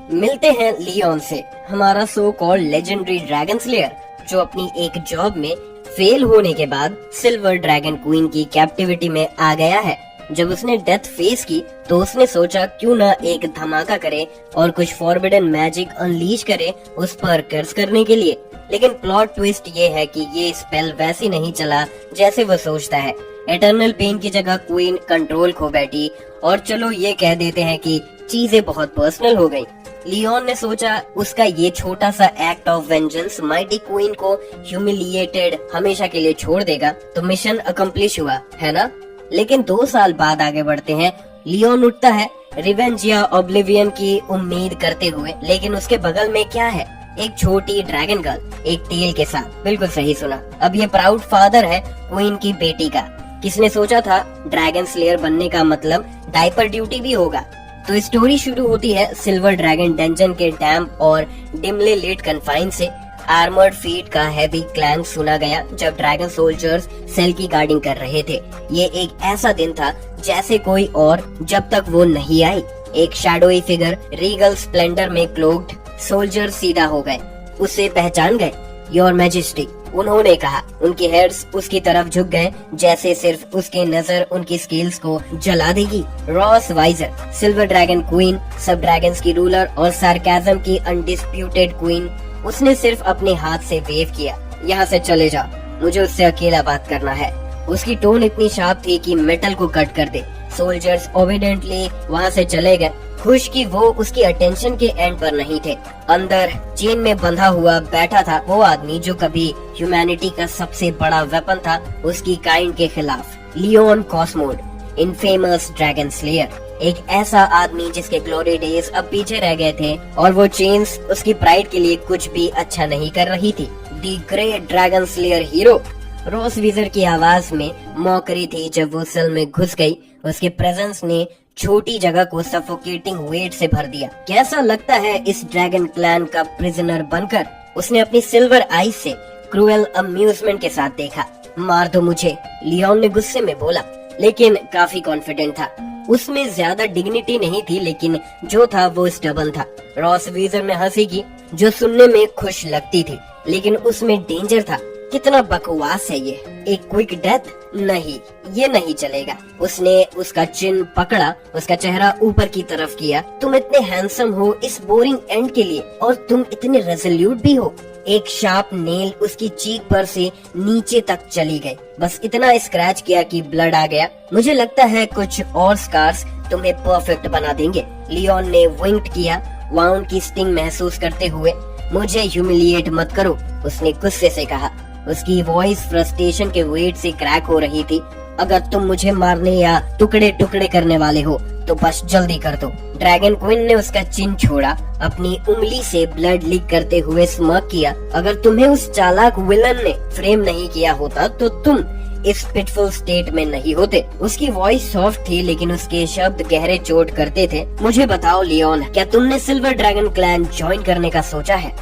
मिलते हैं लियोन से, हमारा so called legendary dragon slayer, जो अपनी एक जॉब में फेल होने के बाद सिल्वर ड्रैगन क्वीन की कैप्टिविटी में आ गया है। जब उसने डेथ फेस की तो उसने सोचा क्यों ना एक धमाका करे और कुछ फॉरबिडन मैजिक अनलीश करे उस पर कर्ज करने के लिए। लेकिन प्लॉट ट्विस्ट ये है कि ये स्पेल वैसे नहीं चला जैसे वो सोचता है। एटर्नल पेन की जगह क्वीन कंट्रोल खो बैठी और चलो ये कह देते हैं कि चीजें बहुत पर्सनल हो गई। लियोन ने सोचा उसका ये छोटा सा act of vengeance mighty queen को ह्यूमिलिएटेड हमेशा के लिए छोड़ देगा, तो मिशन अकम्प्लिश हुआ है ना। लेकिन 2 साल बाद आगे बढ़ते हैं। लियोन उठता है रिवेंज या ऑब्लिवियन की उम्मीद करते हुए, लेकिन उसके बगल में क्या है? एक छोटी ड्रैगन गर्ल एक टेल के साथ। बिल्कुल सही सुना। अब ये प्राउड फादर है क्वीन की बेटी का। किसने सोचा था ड्रैगन स्लेयर बनने का मतलब डायपर ड्यूटी भी होगा। तो स्टोरी शुरू होती है सिल्वर ड्रैगन डंजन के डैम्प और डिमले लेट कन्फाइन से। आर्मर्ड फीट का हैवी क्लैंग सुना गया जब ड्रैगन सोल्जर्स सेल की गार्डिंग कर रहे थे। ये एक ऐसा दिन था जैसे कोई और जब तक वो नहीं आई। एक शैडोई फिगर रीगल स्प्लेंडर में क्लोक्ड सोल्जर सीधा हो गए, उसे पहचान गए। योर मैजेस्टी, उन्होंने कहा। उनके हेड्स उसकी तरफ झुक गए जैसे सिर्फ उसकी नजर उनकी स्किल्स को जला देगी। Ross Wiser, silver dragon queen, सब ड्रैगन्स की रूलर और सार्केज्म की अनडिस्प्यूटेड क्वीन, उसने सिर्फ अपने हाथ से वेव किया। यहाँ से चले जा, मुझे उससे अकेला बात करना है। उसकी टोन इतनी शार्प थी कि मेटल को कट कर दे। सोल्जर्स ओबीडिएंटली वहाँ से चले गए, खुश कि वो उसकी अटेंशन के एंड पर नहीं थे। अंदर चेन में बंधा हुआ बैठा था वो आदमी जो कभी ह्यूमैनिटी का सबसे बड़ा वेपन था उसकी काइंड के खिलाफ। लियोन कॉस्मोड, इनफेमस ड्रैगन स्लेयर, एक ऐसा आदमी जिसके ग्लोरी डेज अब पीछे रह गए थे और वो चेन्स उसकी प्राइड के लिए कुछ भी अच्छा नहीं कर रही थी। The great dragon slayer hero. रोस वीजर की आवाज में मौकरी थी जब वो सेल में घुस गई। उसके प्रेजेंस ने छोटी जगह को सफोकेटिंग वेट से भर दिया। कैसा लगता है इस ड्रैगन क्लैन का प्रिजनर बनकर? उसने अपनी सिल्वर आईज से क्रूएल अम्यूजमेंट के साथ देखा। मार दो मुझे, लियोन ने गुस्से में बोला, लेकिन काफी कॉन्फिडेंट था। उसमें ज्यादा डिग्निटी नहीं थी, लेकिन जो था वो स्टबन था। रॉस वीजर ने हंसी की जो सुनने में खुश लगती थी, लेकिन उसमें डेंजर था। कितना बकवास है ये, एक क्विक डेथ? नहीं, ये नहीं चलेगा। उसने उसका चिन पकड़ा, उसका चेहरा ऊपर की तरफ किया। तुम इतने हैंडसम हो इस बोरिंग एंड के लिए, और तुम इतने रेजोल्यूट भी हो। एक शार्प नेल उसकी चीक पर से नीचे तक चली गई। बस इतना स्क्रैच किया कि ब्लड आ गया। मुझे लगता है कुछ और स्कार्स तुम्हें परफेक्ट बना देंगे। लियोन ने विंक्ड किया, वाउंड की स्टिंग महसूस करते हुए। मुझे ह्यूमिलिएट मत करो, उसने गुस्से से कहा। उसकी वॉइस फ्रस्ट्रेशन के वेट से क्रैक हो रही थी। अगर तुम मुझे मारने या टुकड़े टुकड़े करने वाले हो तो बस जल्दी कर दो। ड्रैगन क्वीन ने उसका चिन छोड़ा, अपनी उंगली से ब्लड लीक करते हुए स्मर्क किया। अगर तुम्हें उस चालाक विलन ने फ्रेम नहीं किया होता तो तुम इस पिटफुल स्टेट में नहीं होते। उसकी वॉइस सॉफ्ट थी लेकिन उसके शब्द गहरे चोट करते थे। मुझे बताओ लियोन, क्या तुमने सिल्वर ड्रैगन क्लैन ज्वाइन करने का सोचा है?